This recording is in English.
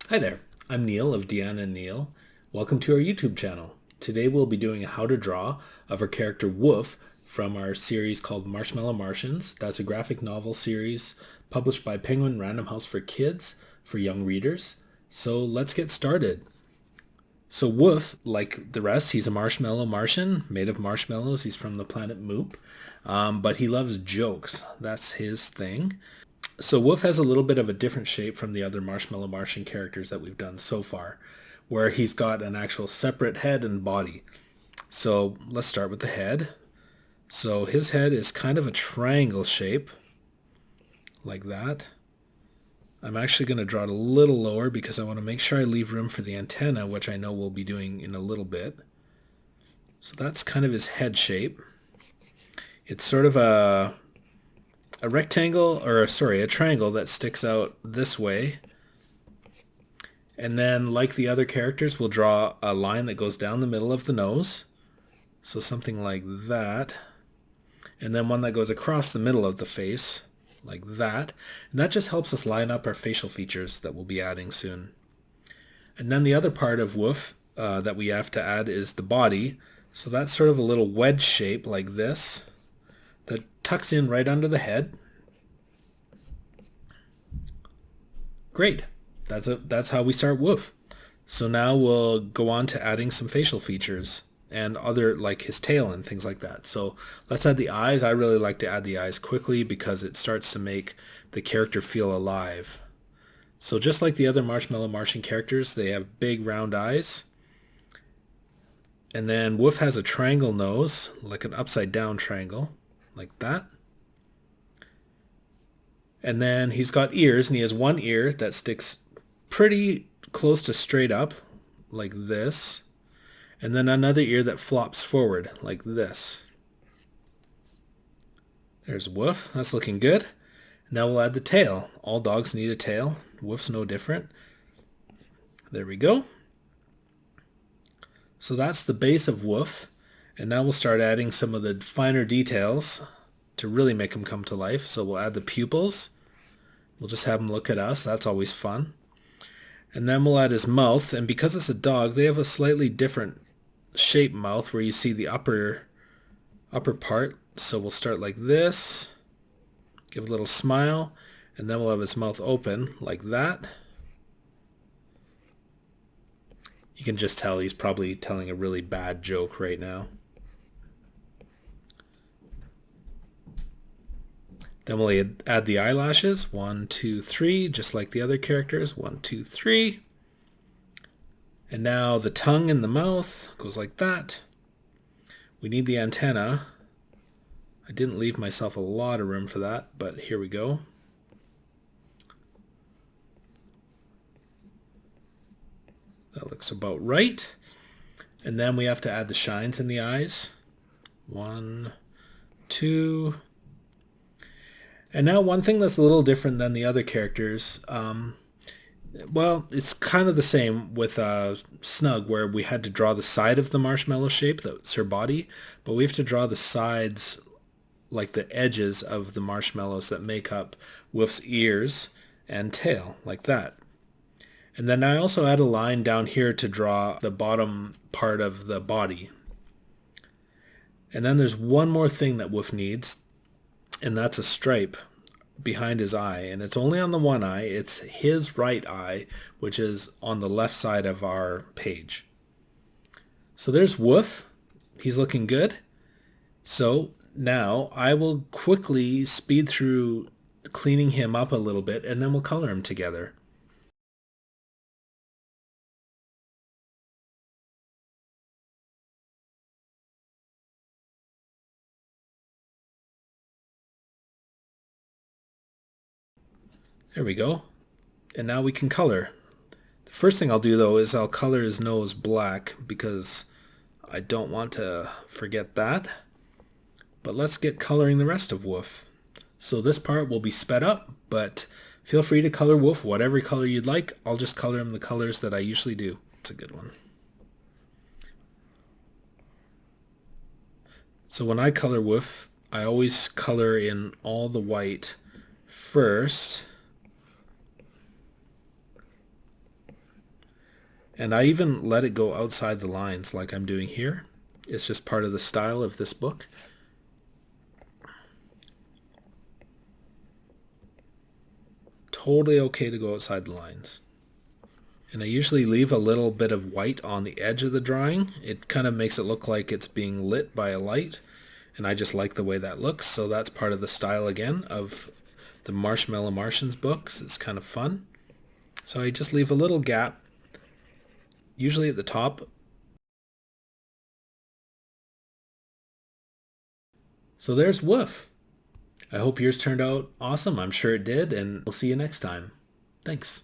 Hi there, I'm Neil of Deanna and Neil. Welcome to our YouTube channel. Today we'll be doing a how to draw of our character Woof from our series called Marshmallow Martians. That's a graphic novel series published by Penguin Random House for kids, for young readers. So let's get started. So Woof, like the rest, he's a marshmallow Martian made of marshmallows. He's from the planet Moop, but he loves jokes. That's his thing. So Woof has a little bit of a different shape from the other Marshmallow Martian characters that we've done so far, where he's got an actual separate head and body. So let's start with the head. So his head is kind of a triangle shape, like that. I'm actually going to draw it a little lower because I want to make sure I leave room for the antenna, which I know we'll be doing in a little bit. So that's kind of his head shape. It's sort of a rectangle, or sorry, a triangle that sticks out this way. And then, like the other characters, we'll draw a line that goes down the middle of the nose. So something like that. And then one that goes across the middle of the face, like that. And that just helps us line up our facial features that we'll be adding soon. And then the other part of Woof that we have to add is the body. So that's sort of a little wedge shape like this that tucks in right under the head. Great. That's how we start Woof. So now we'll go on to adding some facial features and other, like his tail and things like that. So let's add the eyes. I really like to add the eyes quickly because it starts to make the character feel alive. So just like the other Marshmallow Martian characters, they have big round eyes. And then Woof has a triangle nose, like an upside down triangle, like that. And then he's got ears, and he has one ear that sticks pretty close to straight up, like this. And then another ear that flops forward, like this. There's Woof. That's looking good. Now we'll add the tail. All dogs need a tail. Woof's no different. There we go. So that's the base of Woof. And now we'll start adding some of the finer details to really make him come to life. So we'll add the pupils. We'll just have him look at us. That's always fun. And then we'll add his mouth. And because it's a dog, they have a slightly different shaped mouth where you see the upper part. So we'll start like this. Give a little smile. And then we'll have his mouth open like that. You can just tell he's probably telling a really bad joke right now. Then we'll add the eyelashes. 1, 2, 3, just like the other characters. 1, 2, 3. And now the tongue and the mouth goes like that. We need the antenna. I didn't leave myself a lot of room for that, but here we go. That looks about right. And then we have to add the shines in the eyes. 1, 2. And now one thing that's a little different than the other characters, well, it's kind of the same with Snug, where we had to draw the side of the marshmallow shape, that's her body, but we have to draw the sides, like the edges of the marshmallows that make up Woof's ears and tail, like that. And then I also add a line down here to draw the bottom part of the body. And then there's one more thing that Woof needs, and that's a stripe behind his eye. And it's only on the one eye. It's his right eye, which is on the left side of our page. So there's Woof. He's looking good. So now I will quickly speed through cleaning him up a little bit, and then we'll color him together. There we go. And now we can color. The first thing I'll do though is I'll color his nose black because I don't want to forget that. But let's get coloring the rest of Woof. So this part will be sped up, but feel free to color Woof whatever color you'd like. I'll just color him the colors that I usually do. It's a good one. So when I color Woof, I always color in all the white first. And I even let it go outside the lines like I'm doing here. It's just part of the style of this book. Totally okay to go outside the lines. And I usually leave a little bit of white on the edge of the drawing. It kind of makes it look like it's being lit by a light. And I just like the way that looks. So that's part of the style again of the Marshmallow Martians books. It's kind of fun. So I just leave a little gap, usually at the top. So there's Woof. I hope yours turned out awesome. I'm sure it did, and we'll see you next time. Thanks.